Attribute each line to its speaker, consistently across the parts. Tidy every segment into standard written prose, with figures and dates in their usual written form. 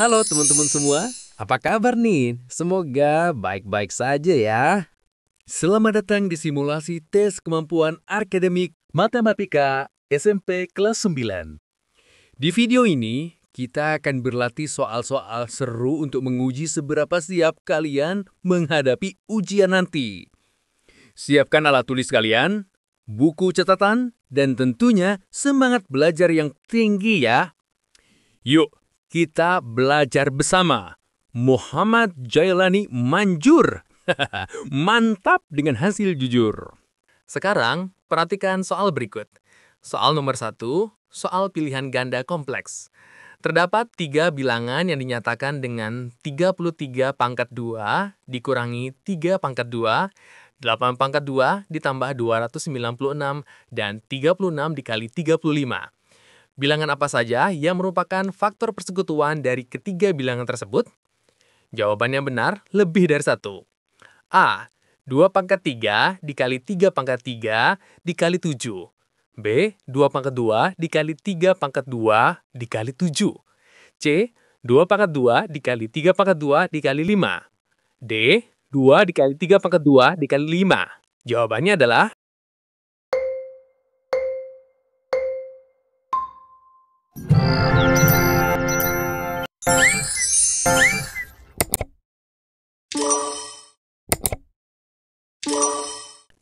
Speaker 1: Halo teman-teman semua, apa kabar nih? Semoga baik-baik saja ya. Selamat datang di simulasi tes kemampuan akademik Matematika SMP kelas 9. Di video ini, kita akan berlatih soal-soal seru untuk menguji seberapa siap kalian menghadapi ujian nanti. Siapkan alat tulis kalian, buku catatan, dan tentunya semangat belajar yang tinggi ya. Yuk, kita belajar bersama. Muhammad Jailani manjur. Mantap dengan hasil jujur.
Speaker 2: Sekarang, perhatikan soal berikut. Soal nomor 1, soal pilihan ganda kompleks. Terdapat 3 bilangan yang dinyatakan dengan 33 pangkat 2 dikurangi 3 pangkat 2, 8 pangkat 2 ditambah 296, dan 36 dikali 35. Bilangan apa saja yang merupakan faktor persekutuan dari ketiga bilangan tersebut? Jawabannya benar, lebih dari 1. A. 2 pangkat 3 dikali 3 pangkat 3 dikali 7. B. 2 pangkat 2 dikali 3 pangkat 2 dikali 7. C. 2 pangkat 2 dikali 3 pangkat 2 dikali 5. D. 2 dikali 3 pangkat 2 dikali 5. Jawabannya adalah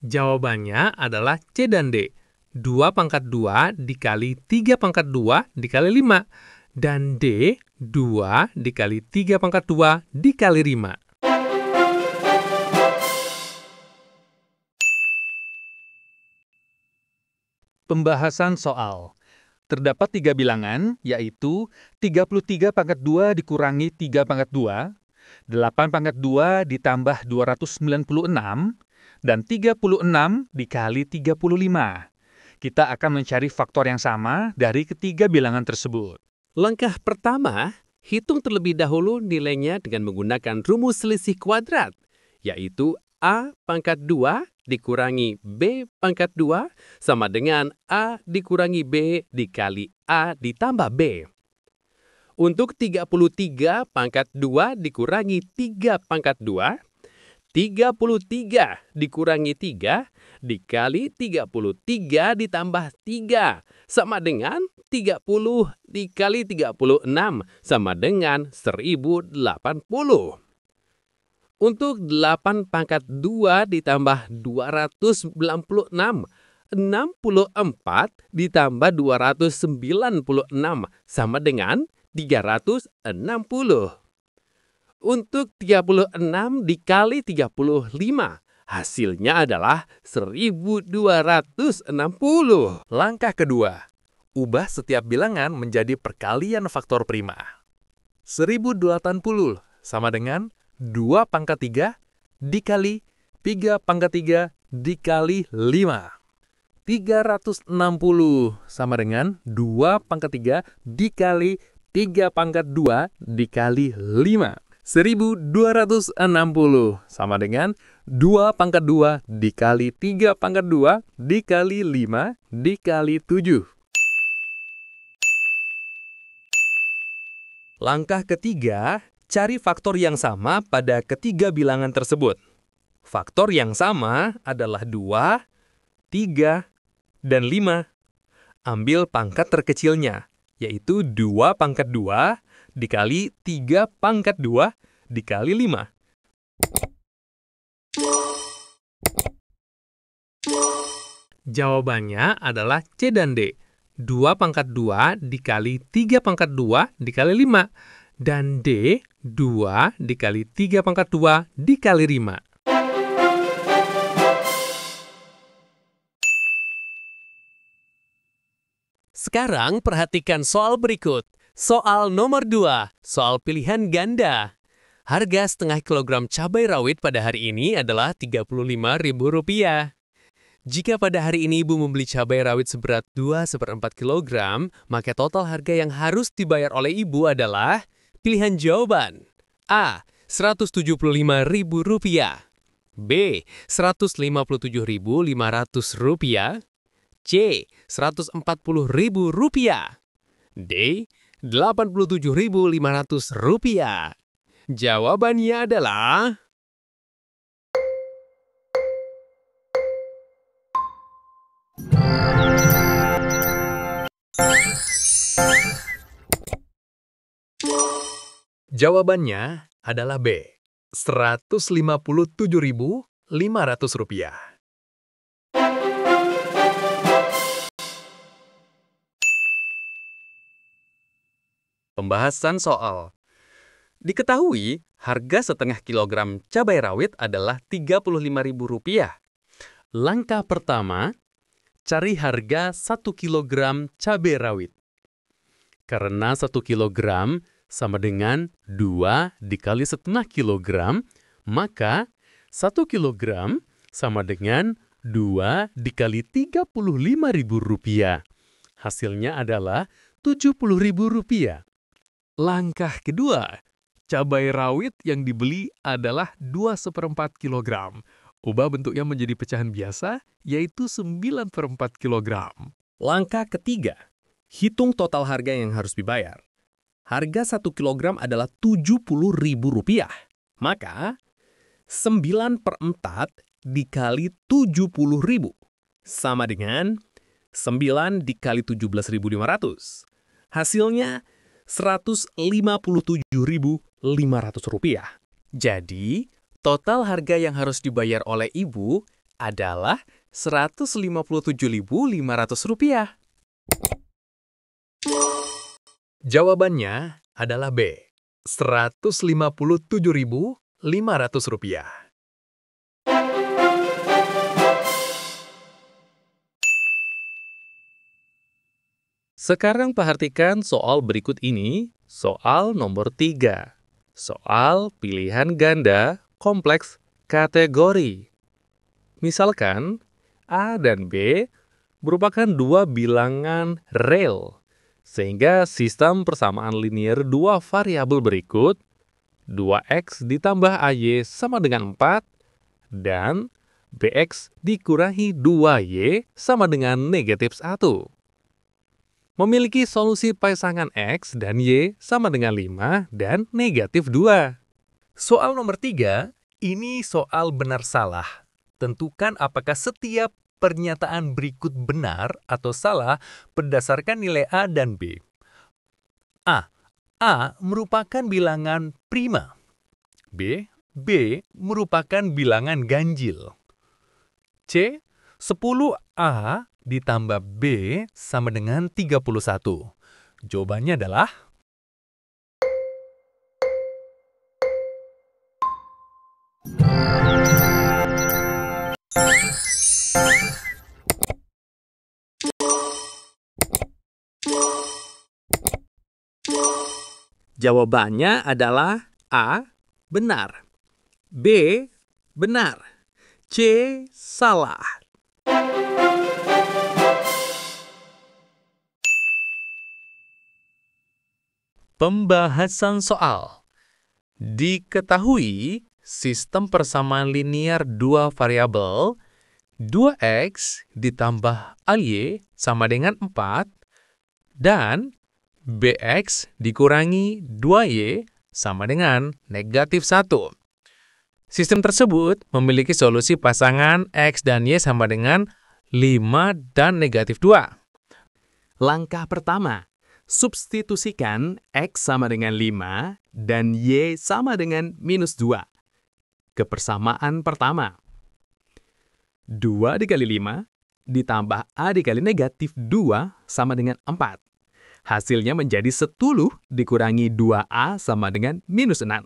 Speaker 2: Jawabannya adalah C dan D. 2 pangkat 2 dikali 3 pangkat 2 dikali 5. Dan D, 2 dikali 3 pangkat 2 dikali 5.
Speaker 3: Pembahasan soal. Terdapat 3 bilangan, yaitu 33 pangkat 2 dikurangi 3 pangkat 2, 8 pangkat 2 ditambah 296, dan 36 dikali 35. Kita akan mencari faktor yang sama dari ketiga bilangan tersebut.
Speaker 1: Langkah pertama, hitung terlebih dahulu nilainya dengan menggunakan rumus selisih kuadrat, yaitu A pangkat 2 dikurangi B pangkat 2 sama dengan A dikurangi B dikali A ditambah B. Untuk 33 pangkat 2 dikurangi 3 pangkat 2, 33 dikurangi 3 dikali 33 ditambah 3 sama dengan 30 dikali 36 sama dengan 1080. Untuk 8 pangkat 2 ditambah 296, 64 ditambah 296 sama dengan 360. Untuk 36 dikali 35, hasilnya adalah 1260.
Speaker 2: Langkah kedua, ubah setiap bilangan menjadi perkalian faktor prima. 1080 sama dengan 2 pangkat 3 dikali 3 pangkat 3 dikali 5. 360 sama dengan 2 pangkat 3 dikali 3 pangkat 2 dikali 5. 1260 sama dengan 2 pangkat 2 dikali 3 pangkat 2 dikali 5 dikali 7. Langkah ketiga, cari faktor yang sama pada ketiga bilangan tersebut. Faktor yang sama adalah 2, 3, dan 5. Ambil pangkat terkecilnya, yaitu 2 pangkat 2 dikali 3 pangkat 2 dikali 5. Jawabannya adalah C dan D. 2 pangkat 2 dikali 3 pangkat 2 dikali 5. Dan D, 2 dikali 3 pangkat 2 dikali 5.
Speaker 1: Sekarang perhatikan soal berikut. Soal nomor 2, soal pilihan ganda. Harga setengah kilogram cabai rawit pada hari ini adalah Rp35.000. Jika pada hari ini Ibu membeli cabai rawit seberat 2/4 kilogram, maka total harga yang harus dibayar oleh Ibu adalah pilihan jawaban. A. Rp175.000. B. Rp157.500. C. Rp140.000. D. Rp87.500. Jawabannya adalah B. Rp157.500. Pembahasan soal. Diketahui, harga setengah kilogram cabai rawit adalah Rp35.000. Langkah pertama, cari harga 1 kilogram cabai rawit. Karena 1 kilogram sama dengan 2 dikali setengah kilogram, maka 1 kilogram sama dengan 2 dikali Rp35.000. Hasilnya adalah Rp70.000. Langkah kedua, cabai rawit yang dibeli adalah 2/4 kilogram. Ubah bentuknya menjadi pecahan biasa, yaitu 9/4 kilogram. Langkah ketiga, hitung total harga yang harus dibayar. Harga 1 kilogram adalah Rp70.000. Maka, 9/4 dikali 70.000 sama dengan 9 dikali 17.500. Hasilnya Rp157.500. Jadi, total harga yang harus dibayar oleh ibu adalah Rp157.500. Jawabannya adalah B. Rp157.500. Sekarang perhatikan soal berikut ini, soal nomor 3. Soal pilihan ganda kompleks kategori. Misalkan, A dan B merupakan dua bilangan real, sehingga sistem persamaan linear dua variabel berikut, 2x ditambah AY sama dengan 4, dan BX dikurangi 2Y sama dengan negatif 1. Memiliki solusi pasangan X dan Y sama dengan 5 dan negatif 2. Soal nomor 3, ini soal benar-salah. Tentukan apakah setiap pernyataan berikut benar atau salah berdasarkan nilai A dan B. A. A merupakan bilangan prima. B. B merupakan bilangan ganjil. C. 10A ditambah B sama dengan 31. Jawabannya adalah Jawabannya adalah A. Benar. B. Benar. C. Salah. Pembahasan soal. Diketahui sistem persamaan linear dua variabel 2x ditambah AY sama dengan 4 dan BX dikurangi 2Y sama dengan negatif 1. Sistem tersebut memiliki solusi pasangan X dan Y sama dengan 5 dan negatif 2. Langkah pertama, substitusikan X sama dengan 5 dan Y sama dengan minus 2. Kepersamaan pertama. 2 dikali 5 ditambah A dikali negatif 2 sama dengan 4. Hasilnya menjadi 10 dikurangi 2A sama dengan minus 6.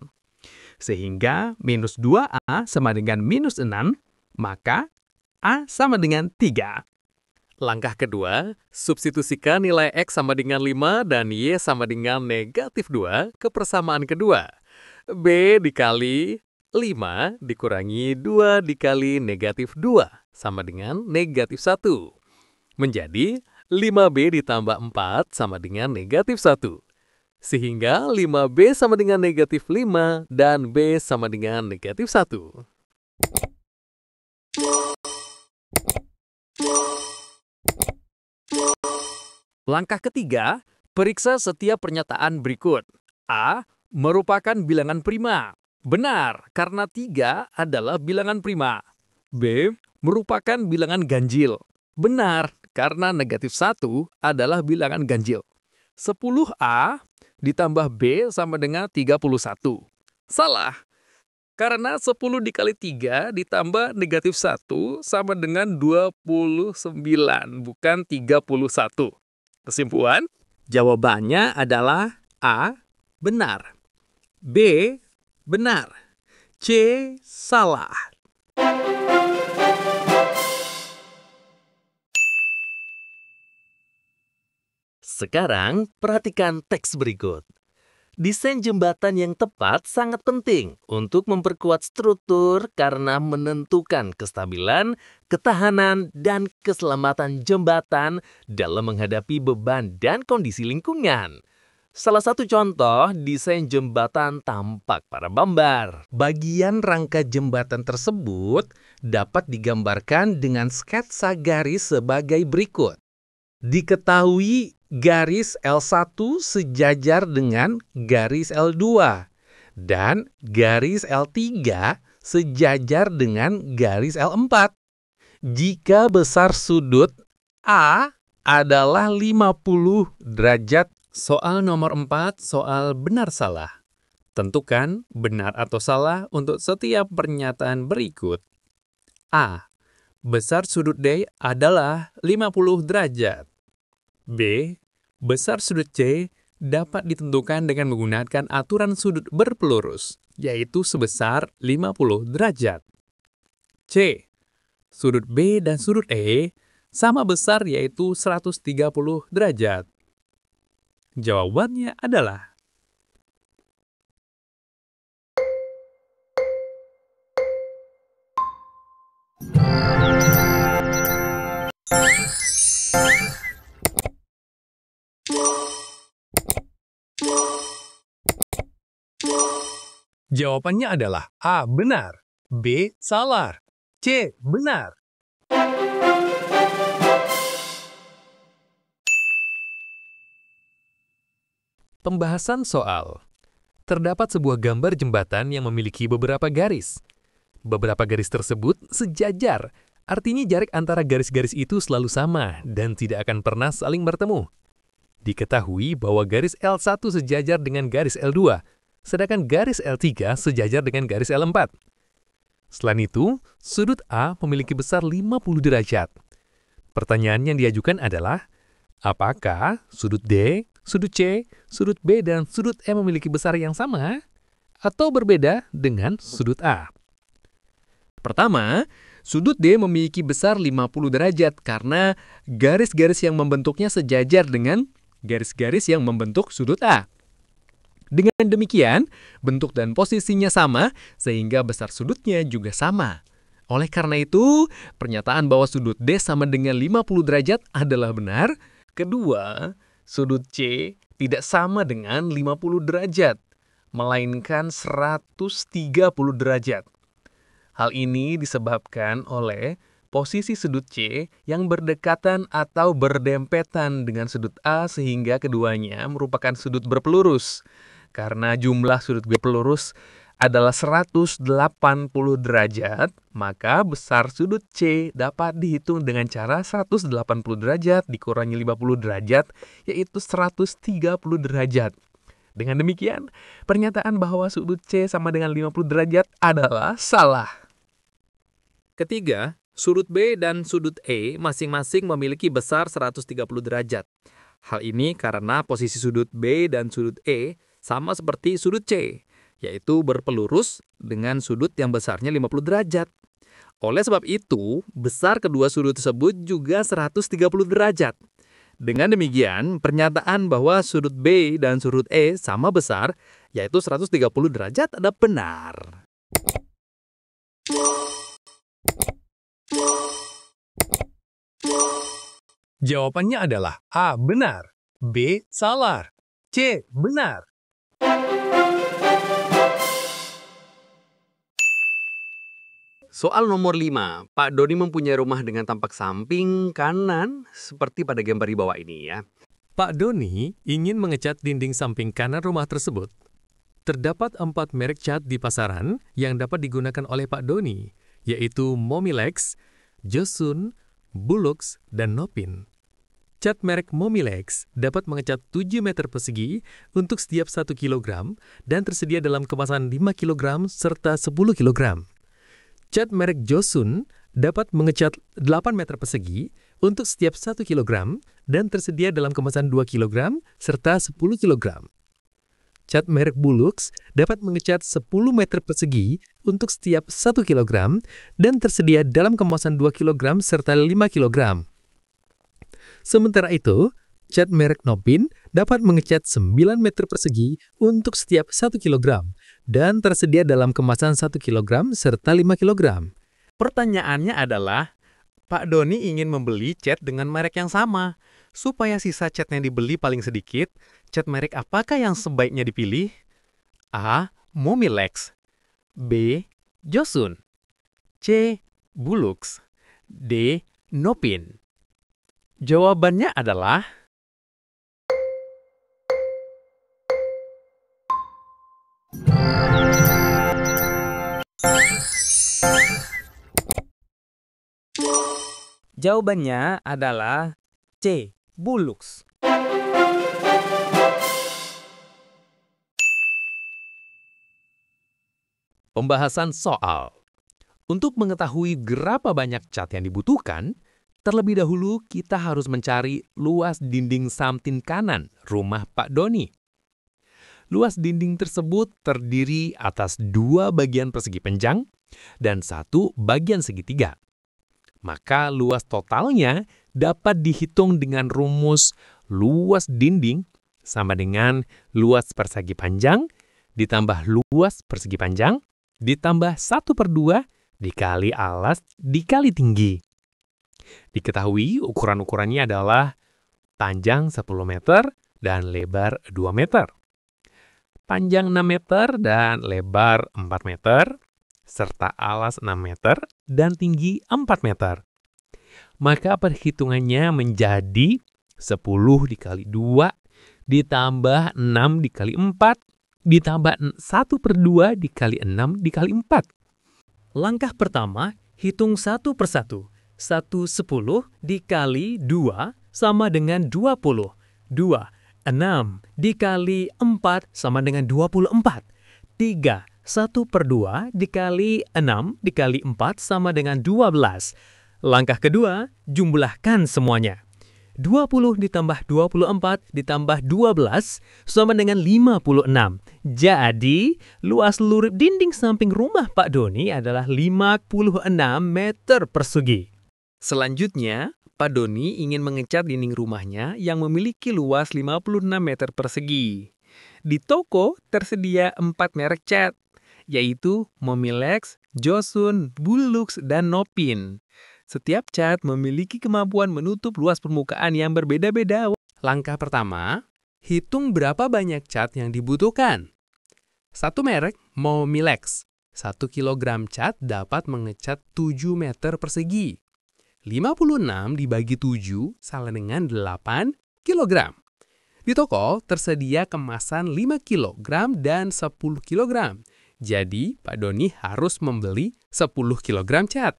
Speaker 1: Sehingga minus 2A sama dengan minus 6, maka A sama dengan 3. Langkah kedua, substitusikan nilai X sama dengan 5 dan Y sama dengan negatif 2 ke persamaan kedua. B dikali 5 dikurangi 2 dikali negatif 2 sama dengan negatif 1. Menjadi 5B ditambah 4 sama dengan negatif 1. Sehingga 5B sama dengan negatif 5 dan B sama dengan negatif 1. Langkah ketiga, Periksa setiap pernyataan berikut. A. Merupakan bilangan prima. Benar, karena 3 adalah bilangan prima. B. Merupakan bilangan ganjil. Benar, karena negatif 1 adalah bilangan ganjil. 10A ditambah B sama dengan 31. Salah, karena 10 dikali 3 ditambah negatif 1 sama dengan 29, bukan 31. Kesimpulan, jawabannya adalah A. Benar. B. Benar. C. Salah. Sekarang, perhatikan teks berikut. Desain jembatan yang tepat sangat penting untuk memperkuat struktur karena menentukan kestabilan, ketahanan, dan keselamatan jembatan dalam menghadapi beban dan kondisi lingkungan. Salah satu contoh desain jembatan tampak pada gambar. Bagian rangka jembatan tersebut dapat digambarkan dengan sketsa garis sebagai berikut. Diketahui garis L1 sejajar dengan garis L2 dan garis L3 sejajar dengan garis L4. Jika besar sudut A adalah 50 derajat. Soal nomor 4, soal benar salah. Tentukan benar atau salah untuk setiap pernyataan berikut. A. Besar sudut D adalah 50 derajat. B. Besar sudut C dapat ditentukan dengan menggunakan aturan sudut berpelurus, yaitu sebesar 50 derajat. C. Sudut B dan sudut E sama besar, yaitu 130 derajat. Jawabannya adalah Jawabannya adalah A. Benar. B. Salah. C. Benar. Pembahasan soal. Terdapat sebuah gambar jembatan yang memiliki beberapa garis. Beberapa garis tersebut sejajar, artinya jarak antara garis-garis itu selalu sama dan tidak akan pernah saling bertemu. Diketahui bahwa garis L1 sejajar dengan garis L2, sedangkan garis L3 sejajar dengan garis L4. Selain itu, sudut A memiliki besar 50 derajat. Pertanyaan yang diajukan adalah, apakah sudut D, sudut C, sudut B, dan sudut E memiliki besar yang sama atau berbeda dengan sudut A? Pertama, sudut D memiliki besar 50 derajat karena garis-garis yang membentuknya sejajar dengan garis-garis yang membentuk sudut A. Dengan demikian, bentuk dan posisinya sama sehingga besar sudutnya juga sama. Oleh karena itu, pernyataan bahwa sudut D sama dengan 50 derajat adalah benar. Kedua, sudut C tidak sama dengan 50 derajat, melainkan 130 derajat. Hal ini disebabkan oleh posisi sudut C yang berdekatan atau berdempetan dengan sudut A sehingga keduanya merupakan sudut berpelurus. Karena jumlah sudut berpelurus adalah 180 derajat, maka besar sudut C dapat dihitung dengan cara 180 derajat dikurangi 50 derajat, yaitu 130 derajat. Dengan demikian, pernyataan bahwa sudut C sama dengan 50 derajat adalah salah. Ketiga, sudut B dan sudut E masing-masing memiliki besar 130 derajat. Hal ini karena posisi sudut B dan sudut E sama seperti sudut C, yaitu berpelurus dengan sudut yang besarnya 50 derajat. Oleh sebab itu, besar kedua sudut tersebut juga 130 derajat. Dengan demikian, pernyataan bahwa sudut B dan sudut E sama besar, yaitu 130 derajat, adalah benar. Jawabannya adalah A. Benar. B. Salah. C. Benar. Soal nomor 5. Pak Doni mempunyai rumah dengan tampak samping kanan seperti pada gambar di bawah ini ya. Pak Doni ingin mengecat dinding samping kanan rumah tersebut. Terdapat 4 merek cat di pasaran yang dapat digunakan oleh Pak Doni, yaitu Momilex, Josun, Bulux, dan Nopin. Cat merek Momilex dapat mengecat 7 meter persegi untuk setiap 1 kilogram dan tersedia dalam kemasan 5 kilogram serta 10 kilogram. Cat merek Josun dapat mengecat 8 meter persegi untuk setiap 1 kilogram dan tersedia dalam kemasan 2 kilogram serta 10 kilogram. Cat merek Bulux dapat mengecat 10 meter persegi untuk setiap 1 kilogram dan tersedia dalam kemasan 2 kilogram serta 5 kilogram. Sementara itu, cat merek Nopin dapat mengecat 9 meter persegi untuk setiap 1 kilogram dan tersedia dalam kemasan 1 kilogram serta 5 kilogram.
Speaker 4: Pertanyaannya adalah, Pak Doni ingin membeli cat dengan merek yang sama. Supaya sisa cat yang dibeli paling sedikit, cat merek apakah yang sebaiknya dipilih? A. Momilex, B. Josun, C. Bulux, D. Nopin. Jawabannya adalah C. Bulux.
Speaker 1: Pembahasan soal. Untuk mengetahui berapa banyak cat yang dibutuhkan, terlebih dahulu kita harus mencari luas dinding samping kanan rumah Pak Doni. Luas dinding tersebut terdiri atas 2 bagian persegi panjang dan 1 bagian segitiga. Maka luas totalnya dapat dihitung dengan rumus luas dinding sama dengan luas persegi panjang ditambah luas persegi panjang ditambah 1/2 dikali alas dikali tinggi. Diketahui ukuran-ukurannya adalah panjang 10 meter dan lebar 2 meter. Panjang 6 meter dan lebar 4 meter, serta alas 6 meter dan tinggi 4 meter. Maka perhitungannya menjadi 10 dikali 2 ditambah 6 dikali 4 ditambah 1/2 dikali 6 dikali 4.
Speaker 5: Langkah pertama, hitung satu persatu. 10 dikali 2 sama dengan 20. 6 dikali 4 sama dengan 24. 1/2 dikali 6 dikali 4 sama dengan 12. Langkah kedua, jumlahkan semuanya. 20 ditambah 24 ditambah 12 sama dengan 56. Jadi, luas seluruh dinding samping rumah Pak Doni adalah 56 meter persegi.
Speaker 4: Selanjutnya, Pak Doni ingin mengecat dinding rumahnya yang memiliki luas 56 meter persegi. Di toko tersedia 4 merek cat, yaitu Momilex, Josun, Bulux, dan Nopin. Setiap cat memiliki kemampuan menutup luas permukaan yang berbeda-beda.
Speaker 2: Langkah pertama, hitung berapa banyak cat yang dibutuhkan. 1 merek Momilex. 1 kilogram cat dapat mengecat 7 meter persegi. 56 dibagi 7 sama dengan 8 kilogram. Di toko tersedia kemasan 5 kilogram dan 10 kilogram. Jadi, Pak Doni harus membeli 10 kilogram cat.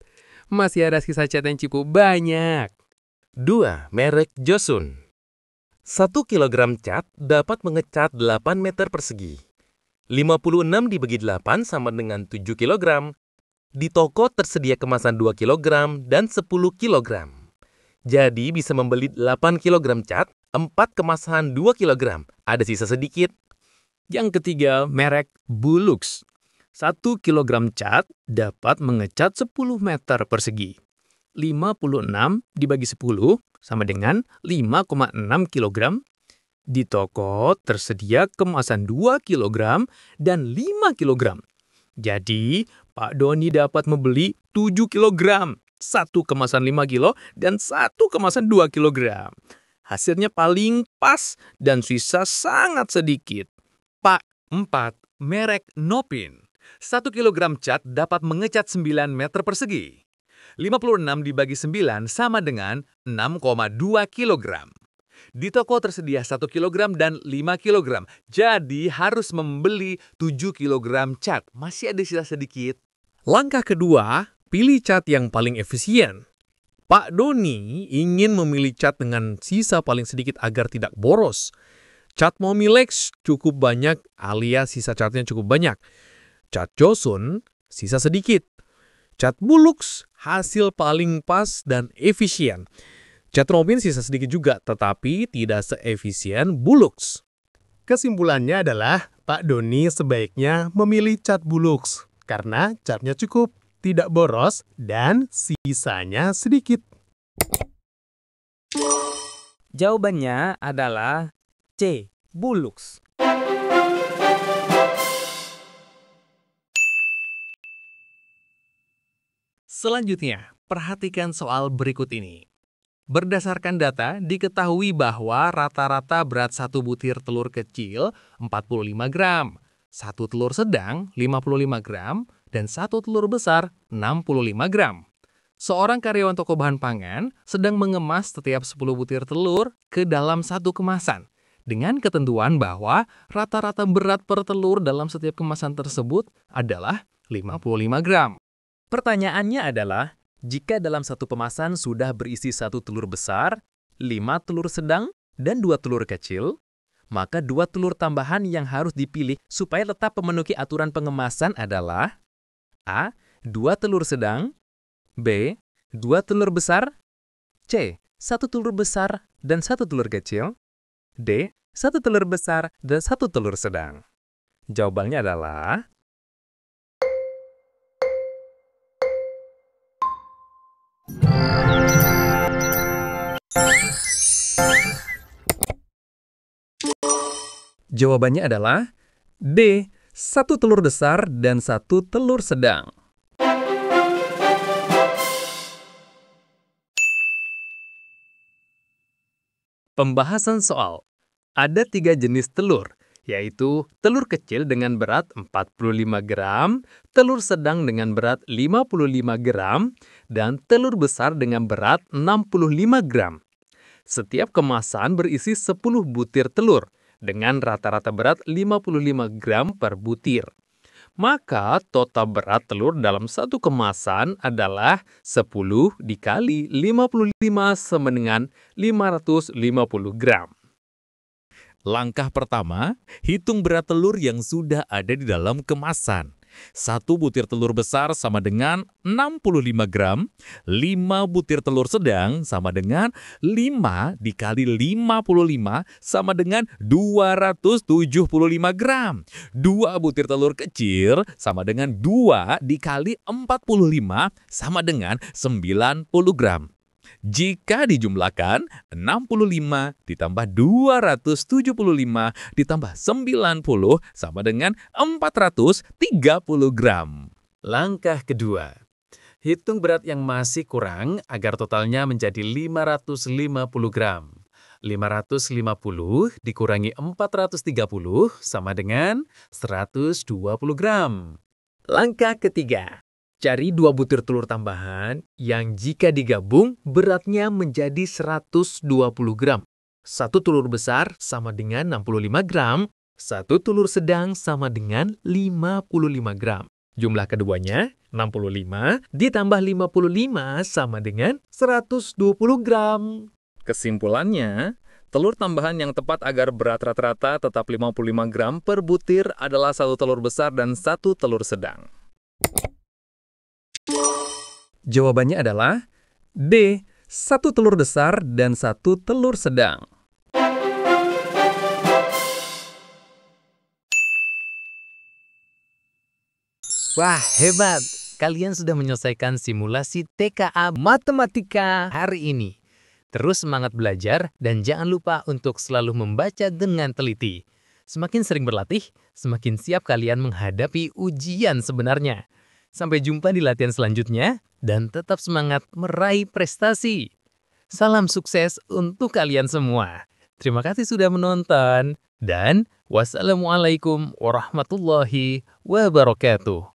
Speaker 2: Masih ada sisa cat yang cukup banyak.
Speaker 6: 2. Merek Josun. 1 kilogram cat dapat mengecat 8 meter persegi. 56 dibagi 8 sama dengan 7 kilogram. Di toko tersedia kemasan 2 kilogram dan 10 kilogram. Jadi bisa membeli 8 kilogram cat, 4 kemasan 2 kilogram. Ada sisa sedikit.
Speaker 5: Yang ketiga, merek Bulux. 1 kilogram cat dapat mengecat 10 meter persegi. 56 dibagi 10 sama dengan 5,6 kilogram. Di toko tersedia kemasan 2 kilogram dan 5 kilogram. Jadi, Pak Doni dapat membeli 7 kilogram. 1 kemasan 5 kilo dan 1 kemasan 2 kilogram. Hasilnya paling pas dan sisa sangat sedikit.
Speaker 3: 4. Merek Nopin. 1 kilogram cat dapat mengecat 9 meter persegi. 56 dibagi 9 sama dengan 6,2 kilogram.
Speaker 1: Di toko tersedia 1 kilogram dan 5 kilogram. Jadi harus membeli 7 kilogram cat. Masih ada sisa sedikit.
Speaker 5: Langkah kedua, pilih cat yang paling efisien. Pak Doni ingin memilih cat dengan sisa paling sedikit agar tidak boros. Cat Momilex cukup banyak alias sisa catnya cukup banyak. Cat Johnson sisa sedikit. Cat Bulux hasil paling pas dan efisien. Cat Robin sisa sedikit juga, tetapi tidak seefisien Bulux.
Speaker 4: Kesimpulannya adalah Pak Doni sebaiknya memilih cat Bulux karena catnya cukup, tidak boros, dan sisanya sedikit.
Speaker 7: Jawabannya adalah C. Bulux.
Speaker 2: Selanjutnya, perhatikan soal berikut ini. Berdasarkan data, diketahui bahwa rata-rata berat satu butir telur kecil 45 gram, satu telur sedang 55 gram, dan satu telur besar 65 gram. Seorang karyawan toko bahan pangan sedang mengemas setiap 10 butir telur ke dalam satu kemasan, dengan ketentuan bahwa rata-rata berat per telur dalam setiap kemasan tersebut adalah 55 gram.
Speaker 5: Pertanyaannya adalah, jika dalam satu kemasan sudah berisi 1 telur besar, 5 telur sedang, dan 2 telur kecil, maka 2 telur tambahan yang harus dipilih supaya tetap memenuhi aturan pengemasan adalah A. 2 telur sedang, B. 2 telur besar, C. 1 telur besar dan 1 telur kecil, D. 1 telur besar dan 1 telur sedang. Jawabannya adalah Jawabannya adalah D. 1 telur besar dan 1 telur sedang. Pembahasan soal. Ada 3 jenis telur, yaitu telur kecil dengan berat 45 gram, telur sedang dengan berat 55 gram, dan telur besar dengan berat 65 gram. Setiap kemasan berisi 10 butir telur, dengan rata-rata berat 55 gram per butir. Maka total berat telur dalam satu kemasan adalah 10 dikali 55 sama dengan 550 gram. Langkah pertama, hitung berat telur yang sudah ada di dalam kemasan. 1 butir telur besar sama dengan 65 gram, 5 butir telur sedang sama dengan 5 dikali 55 sama dengan 275 gram. 2 butir telur kecil sama dengan 2 dikali 45 sama dengan 90 gram. Jika dijumlahkan, 65 ditambah 275 ditambah 90 sama dengan 430 gram.
Speaker 1: Langkah kedua. Hitung berat yang masih kurang agar totalnya menjadi 550 gram. 550 dikurangi 430 sama dengan 120 gram.
Speaker 2: Langkah ketiga. Cari 2 butir telur tambahan yang jika digabung beratnya menjadi 120 gram. 1 telur besar sama dengan 65 gram, 1 telur sedang sama dengan 55 gram. Jumlah keduanya, 65 ditambah 55 sama dengan 120 gram.
Speaker 5: Kesimpulannya, telur tambahan yang tepat agar berat rata-rata tetap 55 gram per butir adalah 1 telur besar dan 1 telur sedang. Jawabannya adalah D. 1 telur besar dan 1 telur sedang.
Speaker 2: Wah, hebat! Kalian sudah menyelesaikan simulasi TKA Matematika hari ini. Terus semangat belajar dan jangan lupa untuk selalu membaca dengan teliti. Semakin sering berlatih, semakin siap kalian menghadapi ujian sebenarnya. Sampai jumpa di latihan selanjutnya, dan tetap semangat meraih prestasi. Salam sukses untuk kalian semua. Terima kasih sudah menonton, dan wassalamualaikum warahmatullahi wabarakatuh.